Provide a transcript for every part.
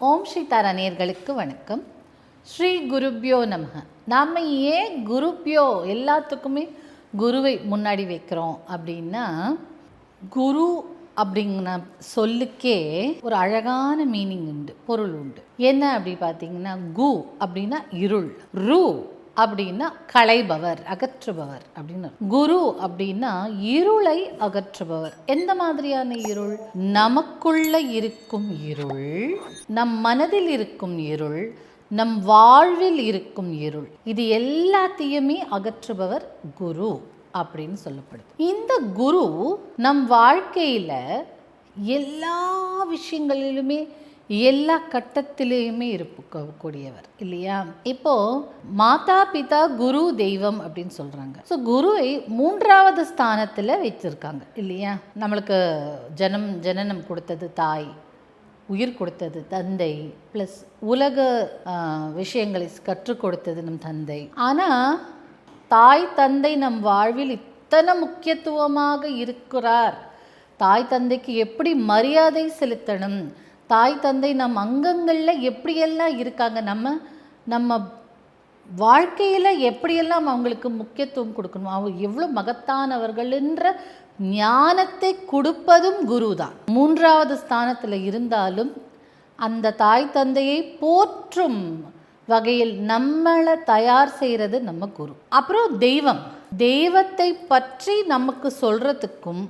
ஓம் ஸ்ரீ தாரா நேயர்களுக்கு வணக்கம். ஸ்ரீ குருப்யோ நமக. நாம் ஏன் குருப்யோ எல்லாத்துக்குமே குருவை முன்னாடி வைக்கிறோம் அப்படின்னா, குரு அப்படிங்கிற சொல்லுக்கே ஒரு அழகான மீனிங் உண்டு, பொருள் உண்டு. என்ன அப்படி பார்த்தீங்கன்னா, கு அப்படின்னா இருள், ரு அப்படின்னா களைபவர், அகற்றுபவர் அப்படின்னு. குரு அப்படின்னா இருளை அகற்றுபவர். எந்த மாதிரியான இருள்? நமக்குள்ள இருக்கும் இருள், நம் மனதில் இருக்கும் இருள், நம் வாழ்வில் இருக்கும் இருள், இது எல்லாத்தையுமே அகற்றுபவர் குரு அப்படின்னு சொல்லப்படுது. இந்த குரு நம் வாழ்க்கையில எல்லா விஷயங்களிலுமே எல்லா கட்டத்திலையுமே இருக்கக்கூடியவர் இல்லையா? இப்போ மாதா பிதா குரு தெய்வம் அப்படின்னு சொல்றாங்க. ஸோ குருவை 3வது ஸ்தானத்தில் வச்சிருக்காங்க இல்லையா? நம்மளுக்கு ஜனனம் கொடுத்தது தாய், உயிர் கொடுத்தது தந்தை, ப்ளஸ் உலக விஷயங்களை கற்றுக் கொடுத்தது நம் தந்தை. ஆனால் தாய் தந்தை நம் வாழ்வில் இத்தனை முக்கியத்துவமாக இருக்கிறார். தாய் தந்தைக்கு எப்படி மரியாதை செலுத்தணும், தாய் தந்தை நம் அங்கங்களில் எப்படியெல்லாம் இருக்காங்க, நம்ம வாழ்க்கையில் எப்படியெல்லாம் அவங்களுக்கு முக்கியத்துவம் கொடுக்கணும், அவங்க எவ்வளோ மகத்தானவர்கள் என்ற ஞானத்தை கொடுப்பதும் குரு தான். 3வது ஸ்தானத்தில் இருந்தாலும் அந்த தாய் தந்தையை போற்றும் வகையில் நம்மளை தயார் செய்கிறது நம்ம குரு. அப்புறம் தெய்வத்தை பற்றி நமக்கு சொல்கிறதுக்கும்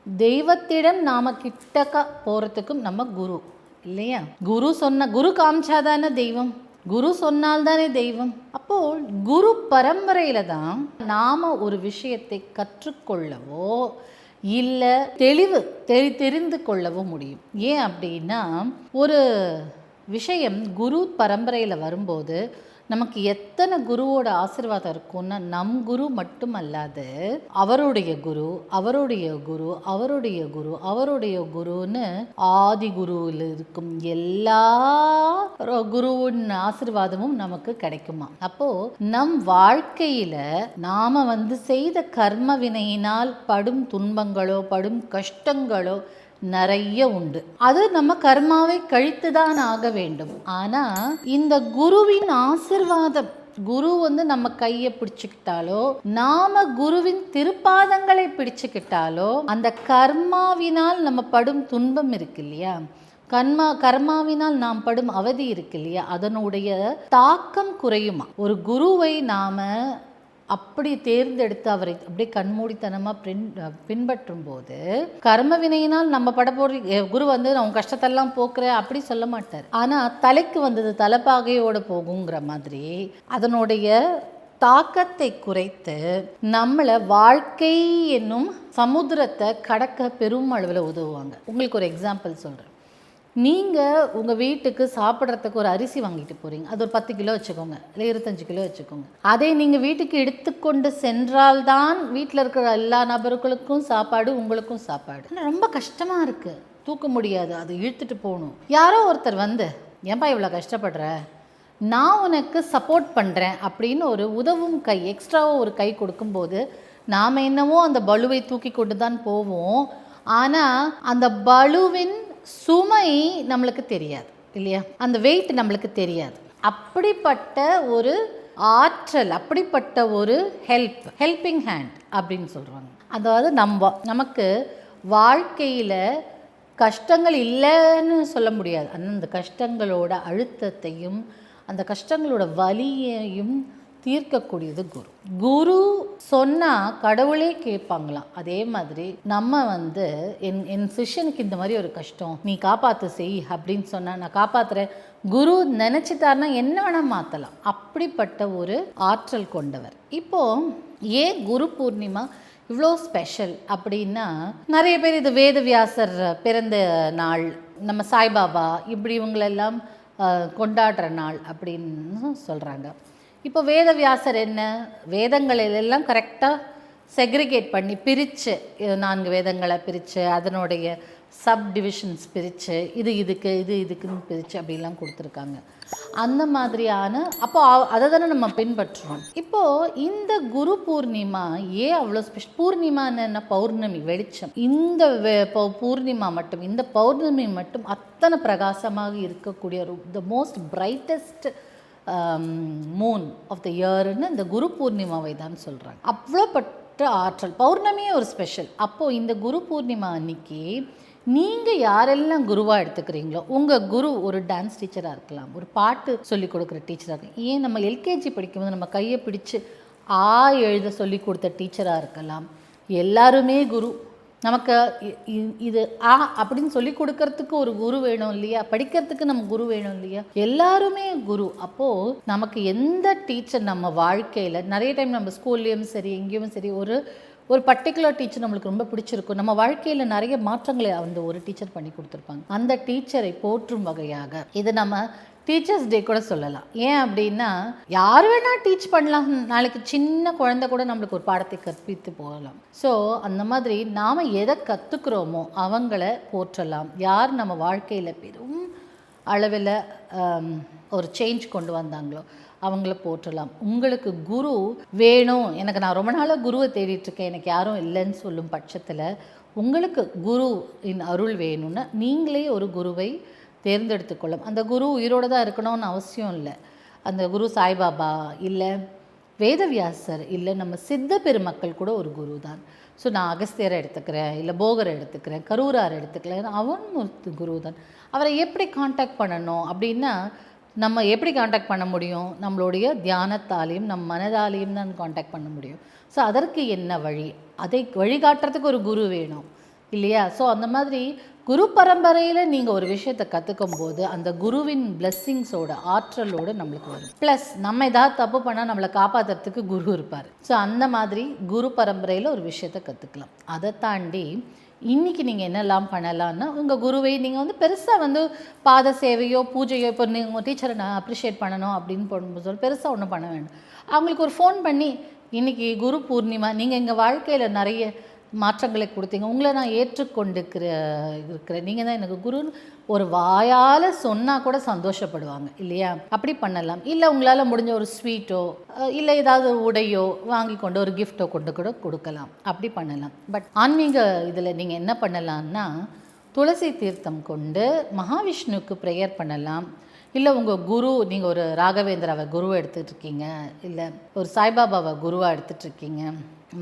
தெய்வத்திடம் நாம் கிட்டக்க போகிறதுக்கும் நம்ம குரு இல்லையா? குரு காமிச்சாதானே தெய்வம், குரு சொன்னால்தானே தெய்வம். அப்போ குரு பரம்பரையில தான் நாம ஒரு விஷயத்தை கற்றுக்கொள்ளவோ இல்லை தெரிந்து கொள்ளவோ முடியும். ஏன் அப்படின்னா, ஒரு விஷயம் குரு பரம்பரையில் வரும்போது நமக்கு எத்தனை குருவோட ஆசீர்வாதம் இருக்கும்னா, நம் குரு மட்டும் அல்லாது அவருடைய குரு, அவருடைய குரு, அவருடைய குரு, அவருடைய குருன்னு ஆதி குருவில் இருக்கும் எல்லா குருவின் ஆசீர்வாதமும் நமக்கு கிடைக்குமா. அப்போ நம் வாழ்க்கையில நாம செய்த கர்ம வினையினால் படும் துன்பங்களோ படும் கஷ்டங்களோ நிறைய உண்டு. அது நம்ம கர்மாவை கழித்துதான் ஆக வேண்டும். ஆனா இந்த குருவின் ஆசிர்வாதம், குரு நம்ம கையை பிடிச்சுக்கிட்டாலோ, நாம குருவின் திருப்பாதங்களை பிடிச்சுக்கிட்டாலோ, அந்த கர்மாவினால் நம்ம படும் துன்பம் இருக்கு இல்லையா, கர்மாவினால் நாம் படும் அவதி இருக்கு இல்லையா, அதனுடைய தாக்கம் குறையுமா. ஒரு குருவை நாம அப்படி தேர்ந்தெடுத்து அவரை அப்படியே கண்மூடித்தனமாக பின்பற்றும் போது, கர்ம வினையினால் நம்ம படப்போற குரு நான் கஷ்டத்தெல்லாம் போக்குறேன் அப்படி சொல்ல மாட்டார். ஆனால் தலைக்கு வந்தது தலைப்பாகையோடு போகுங்கிற மாதிரி அதனுடைய தாக்கத்தை குறைத்து நம்மளை வாழ்க்கை என்னும் சமுத்திரத்தை கடக்க பெரும் அளவில் உதவுவாங்க. உங்களுக்கு ஒரு எக்ஸாம்பிள் சொல்கிறேன். நீங்கள் உங்கள் வீட்டுக்கு சாப்பிட்றதுக்கு ஒரு அரிசி வாங்கிட்டு போகிறீங்க, அது ஒரு 10 கிலோ வச்சுக்கோங்க, இல்லை 25 கிலோ வச்சுக்கோங்க. அதை நீங்கள் வீட்டுக்கு எடுத்துக்கொண்டு சென்றால்தான் வீட்டில் இருக்கிற எல்லா நபர்களுக்கும் சாப்பாடு, உங்களுக்கும் சாப்பாடு. ரொம்ப கஷ்டமாக இருக்குது, தூக்க முடியாது, அது இழுத்துட்டு போகணும். யாரோ ஒருத்தர் ஏன்பா இவ்வளோ கஷ்டப்படுற, நான் உனக்கு சப்போர்ட் பண்ணுறேன் அப்படின்னு ஒரு உதவும் கை, எக்ஸ்ட்ராவாக ஒரு கை கொடுக்கும்போது நாம் என்னவோ அந்த பலுவை தூக்கி கொண்டு தான் போவோம். ஆனால் அந்த பலுவின் சுமை நம்மளுக்கு தெரியாது இல்லையா, அந்த வெயிட் நம்மளுக்கு தெரியாது. அப்படிப்பட்ட ஒரு ஆற்றல், அப்படிப்பட்ட ஒரு ஹெல்பிங் ஹேண்ட் அப்படின்னு சொல்கிறாங்க. அதாவது நமக்கு வாழ்க்கையில் கஷ்டங்கள் இல்லைன்னு சொல்ல முடியாது. அந்த கஷ்டங்களோட அழுத்தத்தையும் அந்த கஷ்டங்களோட வலியையும் தீர்க்கக்கூடியது குரு. குரு சொன்னால் கடவுளே கேட்பாங்களாம். அதே மாதிரி நம்ம என் சிஷ்யனுக்கு இந்த மாதிரி ஒரு கஷ்டம், நீ காப்பாற்று செய் அப்படின்னு சொன்னால் நான் காப்பாற்றுறேன். குரு நினச்சிட்டாருன்னா என்ன வேணால் மாற்றலாம். அப்படிப்பட்ட ஒரு ஆற்றல் கொண்டவர். இப்போது ஏன் குரு பூர்ணிமா இவ்வளோ ஸ்பெஷல் அப்படின்னா, நிறைய பேர் இது வேதவியாசர் பிறந்த நாள், நம்ம சாய்பாபா இப்படி இவங்களெல்லாம் கொண்டாடுற நாள் அப்படின்னு சொல்கிறாங்க. இப்போ வேதவியாசர் வேதங்களெல்லாம் கரெக்டாக செக்ரிகேட் பண்ணி பிரித்து 4 வேதங்களை பிரித்து அதனுடைய சப் டிவிஷன்ஸ் பிரித்து இதுக்கு இதுக்குன்னு பிரித்து அப்படிலாம் கொடுத்துருக்காங்க. அந்த மாதிரியான அப்போ அதை தானே நம்ம பின்பற்றுறோம். இப்போது இந்த குரு பூர்ணிமா ஏன் அவ்வளோ ஸ்பெஷல்? பூர்ணிமான்னு என்ன? பௌர்ணமி, வெளிச்சம். இந்த பூர்ணிமா மட்டும், இந்த பௌர்ணமி மட்டும் அத்தனை பிரகாசமாக இருக்கக்கூடிய the most brightest moon of the இயர்னு இந்த குரு பூர்ணிமாவை தான் சொல்கிறாங்க. அவ்வளோப்பட்ட ஆற்றல். பௌர்ணமியே ஒரு ஸ்பெஷல். அப்போது இந்த குரு பூர்ணிமா அன்னைக்கு நீங்கள் யாரெல்லாம் குருவாக எடுத்துக்கிறீங்களோ, உங்கள் குரு ஒரு டான்ஸ் டீச்சராக இருக்கலாம், ஒரு பாட்டு சொல்லிக் கொடுக்குற டீச்சராக இருக்கலாம், ஏன் நம்ம எல்கேஜி படிக்கும்போது நம்ம கையை பிடிச்சி எழுத சொல்லி கொடுத்த டீச்சராக இருக்கலாம். எல்லாருமே குரு. நமக்கு இது அப்படின்னு சொல்லி கொடுக்கறதுக்கு ஒரு குரு வேணும் இல்லையா? படிக்கிறதுக்கு நம்ம குரு வேணும் இல்லையா? எல்லாருமே குரு. அப்போது நமக்கு எந்த டீச்சர் நம்ம வாழ்க்கையில் நிறைய டைம் நம்ம ஸ்கூல்லேயும் சரி எங்கேயும் சரி ஒரு பர்டிகுலர் டீச்சர் நம்மளுக்கு ரொம்ப பிடிச்சிருக்கும். நம்ம வாழ்க்கையில் நிறைய மாற்றங்களை அந்த ஒரு டீச்சர் பண்ணி கொடுத்துருப்பாங்க. அந்த டீச்சரை போற்றும் வகையாக இது நம்ம டீச்சர்ஸ் டே கூட சொல்லலாம். ஏன் அப்படின்னா, யார் வேணால் டீச் பண்ணலாம். நாளைக்கு சின்ன குழந்தை கூட நம்மளுக்கு ஒரு பாடத்தை கற்பித்து போகலாம். ஸோ அந்த மாதிரி நாம் எதை கற்றுக்குறோமோ அவங்கள போற்றலாம். யார் நம்ம வாழ்க்கையில் பெரும் அளவில் ஒரு சேஞ்ச் கொண்டு வந்தாங்களோ அவங்கள போற்றலாம். உங்களுக்கு குரு வேணும், எனக்கு நான் ரொம்ப நாளாக குருவை தேடிட்டுருக்கேன், எனக்கு யாரும் இல்லைன்னு சொல்லும் பட்சத்தில் உங்களுக்கு குரு அருள் வேணும்னா நீங்களே ஒரு குருவை தேர்ந்தெடுத்துக்கொள்ளும். அந்த குரு உயிரோடு தான் இருக்கணும்னு அவசியம் இல்லை. அந்த குரு சாய்பாபா இல்லை வேதவியாசர் இல்லை நம்ம சித்த பெருமக்கள் கூட ஒரு குரு தான். ஸோ நான் அகஸ்தியரை எடுத்துக்கிறேன், இல்லை போகரை எடுத்துக்கிறேன், கரூரார் எடுத்துக்கிறேன், அவன் ஒரு குரு தான். அவரை எப்படி காண்டாக்ட் பண்ணணும் அப்படின்னா, நம்ம எப்படி காண்டாக்ட் பண்ண முடியும்? நம்மளுடைய தியானத்தாலையும் நம் மனதாலையும் தான் காண்டாக்ட் பண்ண முடியும். ஸோ அதற்கு என்ன வழி? அதை வழிகாட்டுறதுக்கு ஒரு குரு வேணும் இல்லையா? ஸோ அந்த மாதிரி குரு பரம்பரையில் நீங்கள் ஒரு விஷயத்தை கற்றுக்கும் போது அந்த குருவின் பிளெஸ்ஸிங்ஸோட ஆற்றலோடு நம்மளுக்கு வரும். ப்ளஸ் நம்ம ஏதாவது தப்பு பண்ணால் நம்மளை காப்பாற்றுறதுக்கு குரு இருப்பார். ஸோ அந்த மாதிரி குரு பரம்பரையில் ஒரு விஷயத்தை கற்றுக்கலாம். அதை தாண்டி இன்றைக்கி நீங்கள் என்னெல்லாம் பண்ணலான்னா, உங்கள் குருவை நீங்கள் பெருசாக பாத சேவையோ பூஜையோ, இப்போ நீங்கள் உங்கள் டீச்சரை நான் அப்ரிஷியேட் பண்ணணும் அப்படின்னு போடும்போது பெருசாக ஒன்றும் பண்ண வேணும். அவங்களுக்கு ஒரு ஃபோன் பண்ணி, இன்றைக்கி குரு பூர்ணிமா, நீங்கள் எங்கள் வாழ்க்கையில் நிறைய மாற்றங்களை கொடுத்தீங்க, உங்களை நான் இருக்கிறேன், நீங்கள் தான் எனக்கு குருன்னு ஒரு வாயால் சொன்னால் கூட சந்தோஷப்படுவாங்க இல்லையா? அப்படி பண்ணலாம். இல்லை உங்களால் முடிஞ்ச ஒரு ஸ்வீட்டோ இல்லை ஏதாவது ஒரு உடையோ வாங்கி கொண்டு ஒரு கிஃப்டோ கொண்டு கூட கொடுக்கலாம். அப்படி பண்ணலாம். பட் ஆன்மீக இதில் நீங்கள் என்ன பண்ணலான்னா, துளசி தீர்த்தம் கொண்டு மகாவிஷ்ணுவுக்கு ப்ரேயர் பண்ணலாம். இல்லை உங்கள் குரு, நீங்கள் ஒரு ராகவேந்திராவை குருவை எடுத்துகிட்ருக்கீங்க, இல்லை ஒரு சாய்பாபாவை குருவாக எடுத்துகிட்ருக்கீங்க,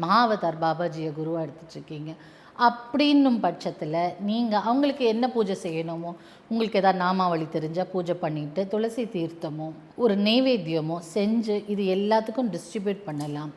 மகாவதார் பாபாஜியை குருவாக எடுத்துகிட்ருக்கீங்க அப்படின்னும் பட்சத்தில் நீங்கள் அவங்களுக்கு என்ன பூஜை செய்யணுமோ, உங்களுக்கு எதாவது நாமாவளி தெரிஞ்சால் பூஜை பண்ணிவிட்டு துளசி தீர்த்தமோ ஒரு நெய்வேத்தியமோ செஞ்சு இது எல்லாத்துக்கும் டிஸ்ட்ரிபியூட் பண்ணலாம்.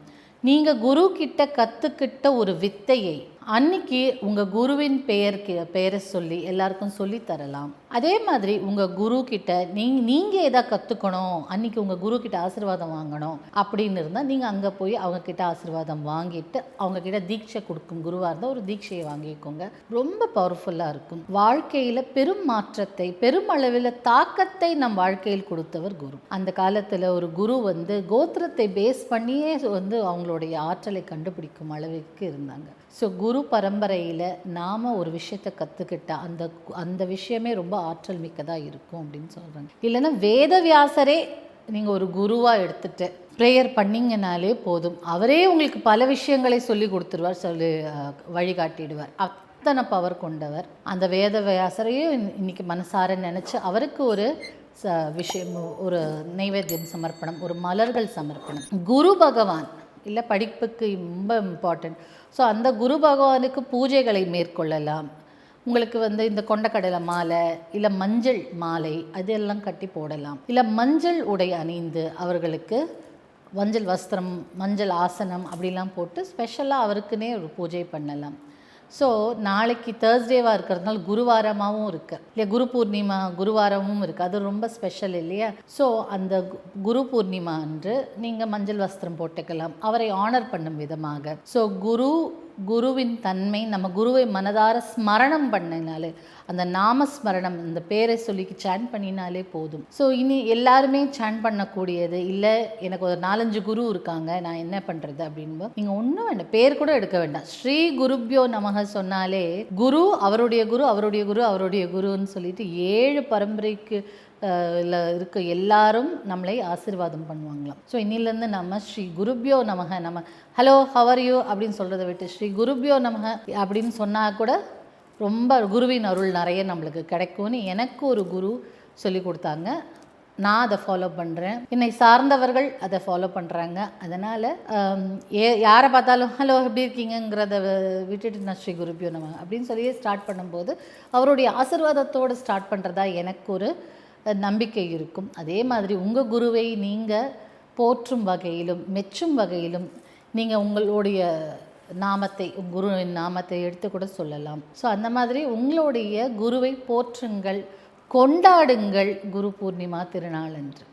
நீங்கள் குரு கிட்ட கற்றுக்கிட்ட ஒரு வித்தையை அன்னைக்கு உங்கள் குருவின் பெயரை சொல்லி எல்லாருக்கும் சொல்லி தரலாம். அதே மாதிரி உங்கள் குரு கிட்ட நீங்கள் எதை கற்றுக்கணும், அன்றைக்கி உங்கள் குரு கிட்ட ஆசீர்வாதம் வாங்கணும் அப்படின்னு இருந்தால் நீங்கள் அங்கே போய் அவங்கக்கிட்ட ஆசீர்வாதம் வாங்கிட்டு அவங்கக்கிட்ட தீட்சை கொடுக்கும் குருவாக இருந்தால் ஒரு தீட்சையை வாங்கிக்கோங்க. ரொம்ப பவர்ஃபுல்லாக இருக்கும். வாழ்க்கையில் பெரும் மாற்றத்தை, பெரும் அளவில் தாக்கத்தை நம் வாழ்க்கையில் கொடுத்தவர் குரு. அந்த காலத்தில் ஒரு குரு கோத்திரத்தை பேஸ் பண்ணியே அவங்களுடைய ஆற்றலை கண்டுபிடிக்கும் அளவுக்கு இருந்தாங்க. ஸோ குரு பரம்பரையில் நாம் ஒரு விஷயத்தை கற்றுக்கிட்டால் அந்த விஷயமே ரொம்ப ஆற்றல் மிக்கதாக இருக்கும் அப்படின்னு சொல்கிறாங்க. இல்லைன்னா வேதவியாசரே நீங்கள் ஒரு குருவாக எடுத்துகிட்டு ப்ரேயர் பண்ணிங்கனாலே போதும், அவரே உங்களுக்கு பல விஷயங்களை சொல்லி கொடுத்துருவார், வழிகாட்டிடுவார். அத்தனை பவர் கொண்டவர். அந்த வேதவியாசரையும் இன்றைக்கி மனசார நினச்சி அவருக்கு ஒரு விஷயம், ஒரு நைவேத்தியம் சமர்ப்பணம், ஒரு மலர்கள் சமர்ப்பணம். குரு பகவான் இல்லை படிப்புக்கு ரொம்ப இம்பார்ட்டன்ட். ஸோ அந்த குரு பகவானுக்கு பூஜைகளை மேற்கொள்ளலாம். உங்களுக்கு இந்த கொண்டக்கடலை மாலை இல்லை மஞ்சள் மாலை அதெல்லாம் கட்டி போடலாம். இல்லை மஞ்சள் உடை அணிந்து அவர்களுக்கு மஞ்சள் வஸ்திரம், மஞ்சள் ஆசனம் அப்படிலாம் போட்டு ஸ்பெஷலாக அவருக்குன்னே ஒரு பூஜை பண்ணலாம். ஸோ நாளைக்கு தேர்ஸ்டேவாக இருக்கிறதுனால குருவாரமாகவும் இருக்குது இல்லையா, குரு பூர்ணிமா குருவாரமும் இருக்குது, அது ரொம்ப ஸ்பெஷல் இல்லையா. ஸோ அந்த குரு பூர்ணிமா அன்று நீங்கள் மஞ்சள் வஸ்திரம் போட்டுக்கலாம், அவரை ஆனர் பண்ணும் விதமாக. ஸோ குரு குருவின் தன்மை, நம்ம குருவை மனதார ஸ்மரணம் பண்ணினாலே, அந்த நாமஸ்மரணம், இந்த பேரை சொல்லி சாண்ட் பண்ணினாலே போதும். ஸோ இனி எல்லாருமே சாண்ட் பண்ணக்கூடியது. இல்லை எனக்கு ஒரு 4-5 குரு இருக்காங்க, நான் என்ன பண்ணுறது அப்படின்னு நீங்கள் ஒன்றும் வேண்டாம், பேர் கூட எடுக்க வேண்டாம். ஸ்ரீ குருப்யோ நமக சொன்னாலே குரு, அவருடைய குரு, அவருடைய குரு, அவருடைய குருன்னு சொல்லிட்டு 7 பரம்பரைக்கு இருக்க எல்லாரும் நம்மளை ஆசீர்வாதம் பண்ணுவாங்களாம். ஸோ இன்னிலேருந்து நம்ம ஸ்ரீ குருப்யோ நமக, நம்ம ஹலோ ஹவர் யூ அப்படின்னு சொல்கிறத விட்டு ஸ்ரீ குருப்யோ நமக அப்படின்னு சொன்னால் கூட ரொம்ப குருவின் அருள் நிறைய நம்மளுக்கு கிடைக்கும்னு எனக்கு ஒரு குரு சொல்லி கொடுத்தாங்க. நான் அதை ஃபாலோ பண்ணுறேன், என்னை சார்ந்தவர்கள் அதை ஃபாலோ பண்ணுறாங்க. அதனால் யாரை பார்த்தாலும் ஹலோ எப்படி இருக்கீங்கிறத விட்டுட்டு நான் ஸ்ரீ குருப்யோ நமக அப்படின்னு சொல்லியே ஸ்டார்ட் பண்ணும்போது அவருடைய ஆசீர்வாதத்தோடு ஸ்டார்ட் பண்ணுறதா எனக்கு ஒரு நம்பிக்கை இருக்கும். அதே மாதிரி உங்கள் குருவை நீங்கள் போற்றும் வகையிலும் மெச்சும் வகையிலும் நீங்கள் உங்களுடைய நாமத்தை, குருவின் நாமத்தை எடுத்து கூட சொல்லலாம். ஸோ அந்த மாதிரி உங்களுடைய குருவை போற்றுங்கள், கொண்டாடுங்கள் குரு பூர்ணிமா திருநாள் அன்று.